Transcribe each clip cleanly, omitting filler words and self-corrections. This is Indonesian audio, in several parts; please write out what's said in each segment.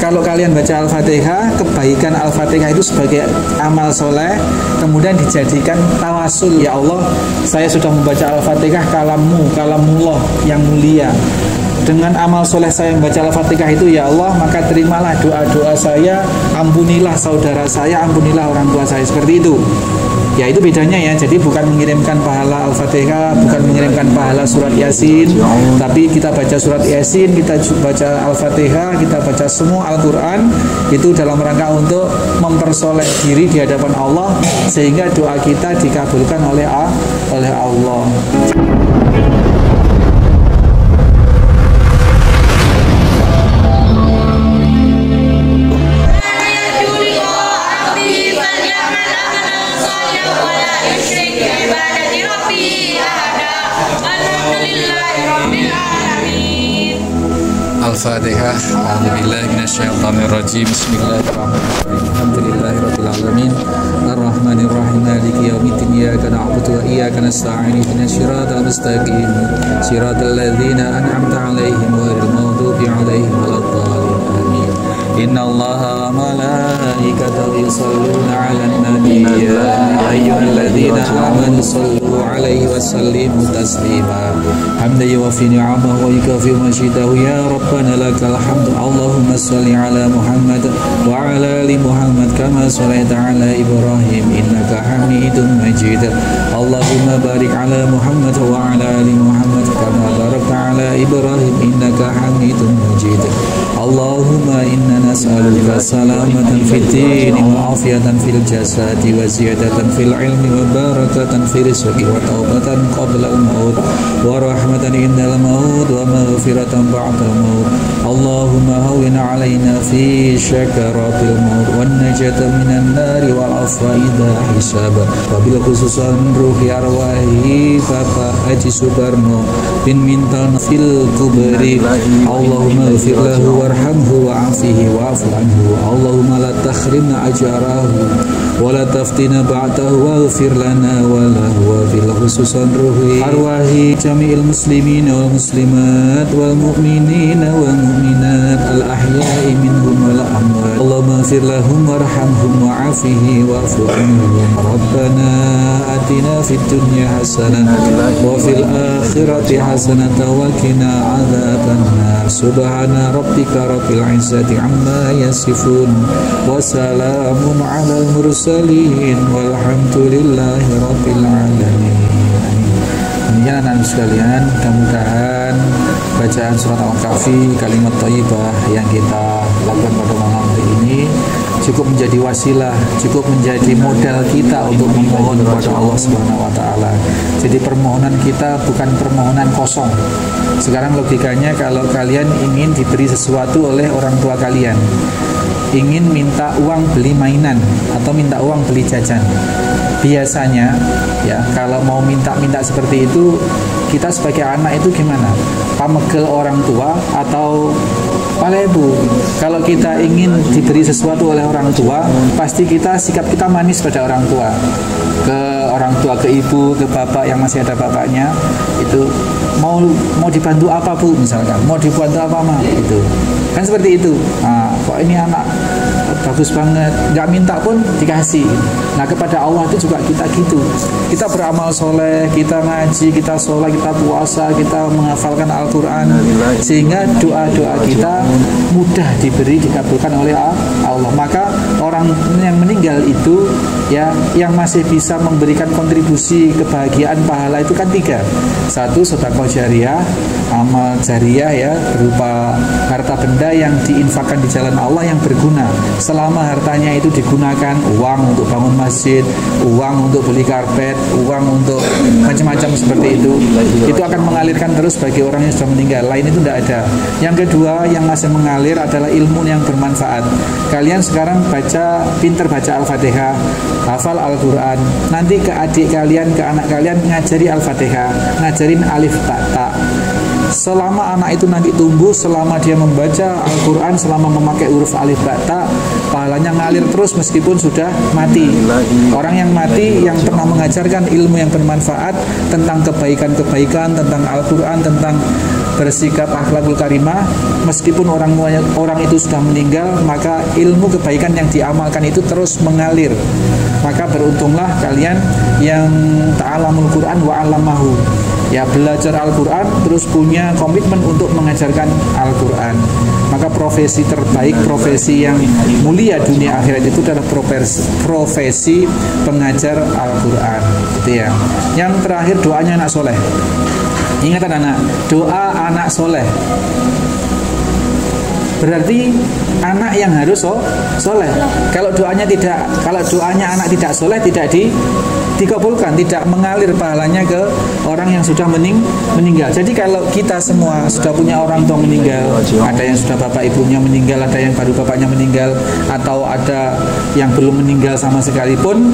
kalau kalian baca Al-Fatihah, kebaikan Al-Fatihah itu sebagai amal soleh, kemudian dijadikan tawasul. Ya Allah, saya sudah membaca Al-Fatihah, kalamullah yang mulia. Dengan amal soleh saya membaca Al-Fatihah itu, ya Allah, maka terimalah doa-doa saya, ampunilah saudara saya, ampunilah orang tua saya. Seperti itu. Ya, itu bedanya ya. Jadi bukan mengirimkan pahala Al-Fatihah, bukan mengirimkan pahala surat Yasin, tapi kita baca surat Yasin, kita baca Al-Fatihah, kita baca semua Al-Quran, itu dalam rangka untuk mempersoleh diri di hadapan Allah, sehingga doa kita dikabulkan oleh Allah. Al-Fatihah. A'udzubillahi minasyaitonirrajim. Bismillahirrahmanirrahim. Alhamdulillahirabbil alamin. Arrahmanirrahim. Maliki yaumiddin. Iyyaka na'budu wa iyyaka nasta'in. Ihdinas siratal mustaqim. Siratal ladzina an'amta 'alaihim ghairil maghdubi 'alaihim waladdallin. Amin. Innallaha wa malaikatahu yusholluna 'alan nabiy. Ya ayyuhalladzina amanu shallu 'alaihi wa sallimu taslima. Hamdan yuwaffi ni'amahu wa yukafi masyidahu. Ya Rabbana lakal hamdu. Allahumma shalli 'ala Muhammad wa 'ala ali Muhammad kama shallaita 'ala Ibrahim innaka Hamidum Majid. Allahumma barik 'ala Muhammad wa 'ala ali Muhammad kama barakta 'ala Ibrahim innaka Hamidum Majid. Allahumma inna nas'aluka salamatan fid dini wa afiyatan fil jasadi wa ziyadatan fil ilmi wa barakatan fil rizqi wa taubatan qabla al-maut wa rahmatan indal maut wa maghfiratan ba'dal maut. Allahumma hawwin 'alaina fi syakaratil maut wan najata minan nari wal afwa idza hisab. Wa bil khususan ruhi arwahi Bapak Haji Subarno bin Mintan fil kubri. Allahumma ighfir lahu warhamhu wa'afihi wa'fu anhu. Allahumma la takhrimna ajarahu wa la taftina ba'dahu waghfir lana wa lahu wa fil khususan ruhi arwahi jami'il muslimin wal muslimat wal mu'minin wal mu'minat al ahya'i minhum wal amwat. Allahumma ighfir lahum warhamhum wa'afihi wa'fu anhum. Rabbana atina fid dunya hasanah wa fil akhirati hasanah wa qina adzabannar. Subhana rabbika rabbil izzati amma yasifun wa salamun 'alal mursalin walhamdulillahi rabbil alamin. Demikian anak-anak sekalian, mudah-mudahan bacaan surat Al-Kahfi, kalimat thayyibah yang kita lakukan pada malam hari ini cukup menjadi wasilah, cukup menjadi modal kita untuk memohon kepada Allah Subhanahu wa taala. Jadi permohonan kita bukan permohonan kosong. Sekarang logikanya, kalau kalian ingin diberi sesuatu oleh orang tua kalian, ingin minta uang beli mainan atau minta uang beli jajan, biasanya ya kalau mau minta seperti itu, kita sebagai anak itu gimana? Pamegel orang tua atau palebu? Kalau kita ingin diberi sesuatu oleh orang tua, pasti sikap kita manis pada orang tua, ke ibu, ke bapak yang masih ada bapaknya, itu mau dibantu apa Bu, misalkan mau dibantu apa mah, itu kan seperti itu. Nah, kok ini anak bagus banget, nggak minta pun dikasih. Nah, kepada Allah itu juga kita gitu. Kita beramal soleh, kita ngaji, kita sholat, kita puasa, kita menghafalkan Al-Quran, sehingga doa-doa kita mudah dikabulkan oleh Allah. Maka orang yang meninggal itu ya, yang masih bisa memberikan kontribusi kebahagiaan pahala itu kan 3. 1, sedekah jariyah, amal jariyah ya, berupa harta benda yang diinfakkan di jalan Allah yang berguna. Selama hartanya itu digunakan, uang untuk bangun masjid, uang untuk beli karpet, uang untuk macam-macam seperti itu akan mengalirkan terus bagi orang yang sudah meninggal. Lain itu tidak ada. Yang kedua, yang masih mengalir adalah ilmu yang bermanfaat. Kalian sekarang pinter baca Al-Fatihah, hafal Al-Quran, nanti ke adik kalian, ke anak kalian ngajari Al-Fatihah, ngajarin alif ta. selama anak itu nanti tumbuh, selama dia membaca Al-Quran, selama memakai huruf alif ba ta, pahalanya ngalir terus meskipun sudah mati. Orang yang mati yang pernah mengajarkan ilmu yang bermanfaat tentang kebaikan-kebaikan, tentang Al-Quran, tentang bersikap akhlakul karimah, meskipun orang itu sudah meninggal, maka ilmu kebaikan yang diamalkan itu terus mengalir. Maka beruntunglah kalian yang ta'alamul Quran wa 'allamahu, ya belajar Al-Quran terus punya komitmen untuk mengajarkan Al-Quran. Maka profesi terbaik, profesi yang mulia dunia akhirat itu adalah profesi pengajar Al-Quran, gitu ya. Yang terakhir, doanya anak soleh. Ingat anak, doa anak soleh berarti anak yang harus soleh. Kalau doanya anak tidak soleh, tidak dikabulkan, tidak mengalir pahalanya ke orang yang sudah meninggal. Jadi kalau kita semua sudah punya orang tua meninggal, ada yang sudah bapak ibunya meninggal, ada yang baru bapaknya meninggal, atau ada yang belum meninggal sama sekalipun,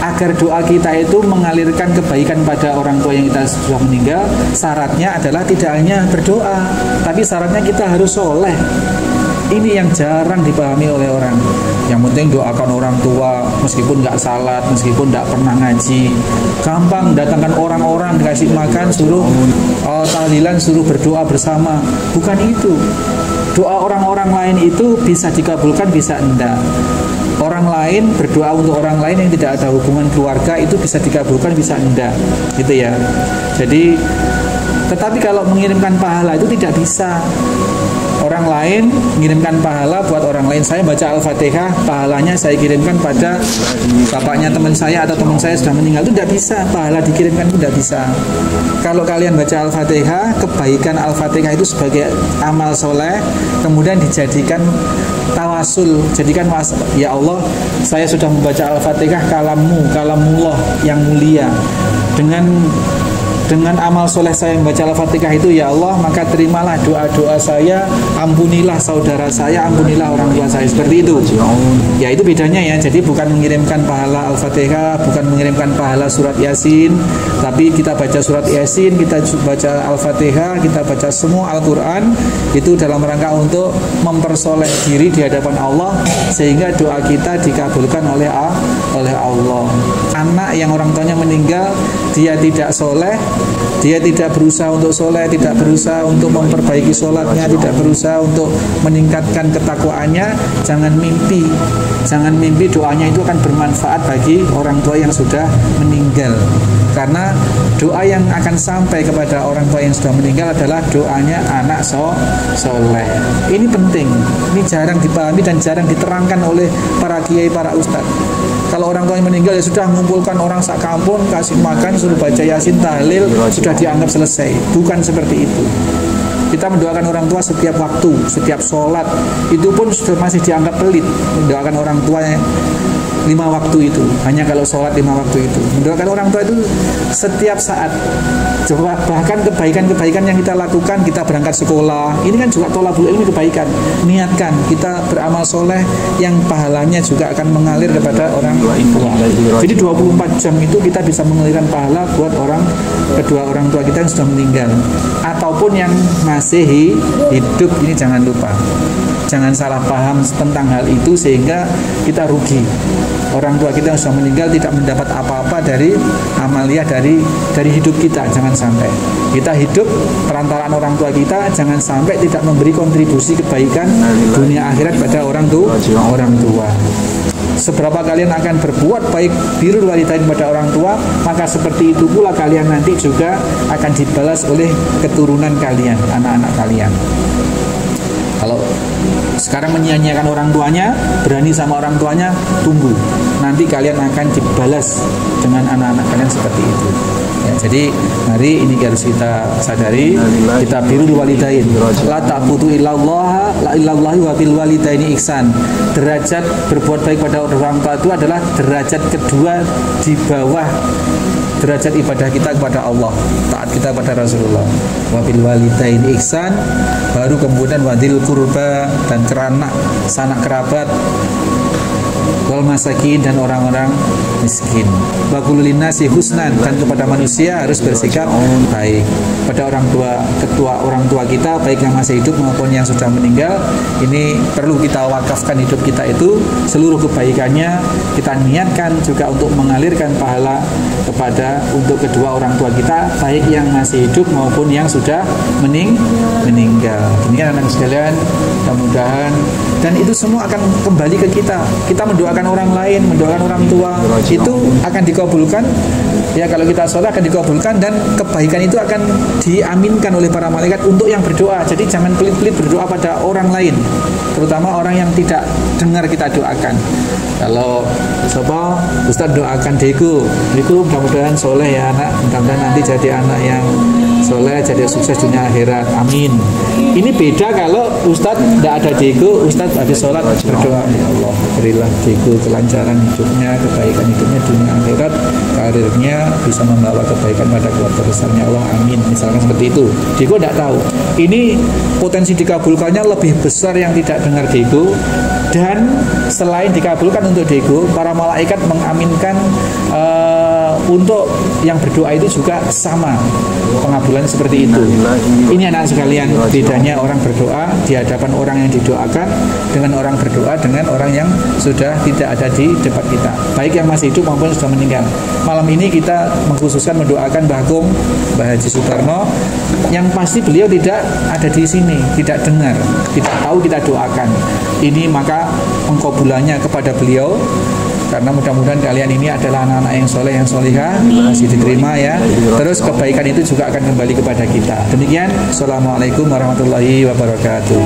agar doa kita itu mengalirkan kebaikan pada orang tua yang kita sudah meninggal, syaratnya adalah tidak hanya berdoa, tapi syaratnya kita harus soleh. Ini yang jarang dipahami oleh orang. Yang penting doakan orang tua, meskipun nggak salat, meskipun nggak pernah ngaji, gampang datangkan orang-orang, dikasih makan, suruh tahlilan, suruh berdoa bersama. Bukan itu. Doa orang-orang lain itu bisa dikabulkan, bisa enggak. Orang lain berdoa untuk orang lain yang tidak ada hubungan keluarga itu bisa dikabulkan, bisa enggak, gitu ya. Jadi, tetapi kalau mengirimkan pahala itu tidak bisa. Orang lain mengirimkan pahala buat orang lain. Saya baca Al-Fatihah, pahalanya saya kirimkan pada bapaknya teman saya atau teman saya sudah meninggal, itu tidak bisa. Pahala dikirimkan itu tidak bisa. Kalau kalian baca Al-Fatihah, kebaikan Al-Fatihah itu sebagai amal soleh, kemudian dijadikan tawasul, jadikan ya Allah, saya sudah membaca Al-Fatihah, kalamullah yang mulia. Dengan amal soleh saya membaca Al-Fatihah itu, ya Allah, maka terimalah doa-doa saya, ampunilah saudara saya, ampunilah orang tua saya, seperti itu. Ya, itu bedanya ya. Jadi bukan mengirimkan pahala Al-Fatihah, bukan mengirimkan pahala surat Yasin, tapi kita baca surat Yasin, kita baca Al-Fatihah, kita baca semua Al-Quran, itu dalam rangka untuk mempersoleh diri di hadapan Allah, sehingga doa kita dikabulkan oleh Allah. Anak yang orang tuanya meninggal, dia tidak soleh, dia tidak berusaha untuk soleh, tidak berusaha untuk memperbaiki sholatnya, tidak berusaha untuk meningkatkan ketakwaannya, jangan mimpi doanya itu akan bermanfaat bagi orang tua yang sudah meninggal. Karena doa yang akan sampai kepada orang tua yang sudah meninggal adalah doanya anak soleh. Ini penting, ini jarang dipahami dan jarang diterangkan oleh para kiai, para ustadz. Kalau orang tua yang meninggal ya sudah mengumpulkan orang sak kampung, kasih makan, suruh baca Yasin, tahlil, sudah dianggap selesai. Bukan seperti itu. Kita mendoakan orang tua setiap waktu, setiap sholat, itu pun sudah masih dianggap pelit. Mendoakan orang tua 5 waktu itu, hanya kalau sholat 5 waktu itu. Mendoakan orang tua itu setiap saat. Bahkan kebaikan-kebaikan yang kita lakukan, kita berangkat sekolah, ini kan juga tolabul ilmi, kebaikan. Niatkan kita beramal soleh yang pahalanya juga akan mengalir kepada orang tua. Jadi 24 jam itu kita bisa mengalirkan pahala buat kedua orang tua kita yang sudah meninggal, ataupun yang masih hidup. Ini jangan lupa, jangan salah paham tentang hal itu sehingga kita rugi. Orang tua kita yang sudah meninggal tidak mendapat apa-apa dari amaliyah dari hidup kita. Jangan sampai kita hidup perantaraan orang tua kita, jangan sampai tidak memberi kontribusi kebaikan dunia akhirat pada orang tua. Seberapa kalian akan berbuat baik birrul walidain pada orang tua, maka seperti itu pula kalian nanti juga akan dibalas oleh keturunan kalian, anak-anak kalian. Kalau sekarang menyia-nyiakan orang tuanya, berani sama orang tuanya, tunggu, nanti kalian akan dibalas dengan anak-anak kalian seperti itu. Ya, jadi mari ini harus kita sadari, kita birrul walidain, la ta'budu illallahi wa bil walidaini ihsan. Derajat berbuat baik pada orang tua itu adalah derajat kedua di bawah derajat ibadah kita kepada Allah, taat kita pada Rasulullah. Wabil walidain ihsan, baru kemudian wadil kurba dan keranak, sanak kerabat, wal masakin, dan orang-orang miskin. Wa qul linnasi husnan, dan kepada manusia harus bersikap baik. Pada orang tua kita, baik yang masih hidup maupun yang sudah meninggal, ini perlu kita wakafkan hidup kita itu, seluruh kebaikannya kita niatkan juga untuk mengalirkan pahala kepada untuk kedua orang tua kita, baik yang masih hidup maupun yang sudah meninggal. Demikian anak sekalian, mudah-mudahan, dan itu semua akan kembali ke kita. Kita mendoakan orang lain, mendoakan orang tua, itu akan dikabulkan. Ya, kalau kita sholat akan dikabulkan, dan kebaikan itu akan diaminkan oleh para malaikat untuk yang berdoa. Jadi jangan pelit-pelit berdoa pada orang lain, terutama orang yang tidak dengar kita doakan. Kalau sopo Ustaz doakan Deku mudah-mudahan soleh ya anak, mudah-mudahan nanti jadi anak yang soleh, jadi sukses dunia akhirat, amin. Ini beda kalau Ustaz tidak ada Deku, Ustaz habis sholat berdoa, ya Allah berilah Deku kelancaran hidupnya, kebaikan hidupnya dunia akhirat, karirnya bisa membawa kebaikan pada keluarga besarnya Allah, amin. Misalkan seperti itu. Deku tidak tahu. Ini potensi dikabulkannya lebih besar yang tidak dengar Deku. Dan selain dikabulkan untuk Deku, para malaikat mengaminkan untuk yang berdoa itu juga sama pengabulan seperti itu. Ini anak sekalian, bedanya orang berdoa di hadapan orang yang didoakan dengan orang berdoa dengan orang yang sudah tidak ada di depan kita, baik yang masih hidup maupun sudah meninggal. Malam ini kita mengkhususkan mendoakan Mbah Haji Sutarno, yang pasti beliau tidak ada di sini, tidak dengar, tidak tahu kita doakan. Ini maka pengkabulannya kepada beliau, karena mudah-mudahan kalian ini adalah anak-anak yang soleh, yang solihah, masih diterima ya. Terus kebaikan itu juga akan kembali kepada kita. Demikian, assalamualaikum warahmatullahi wabarakatuh.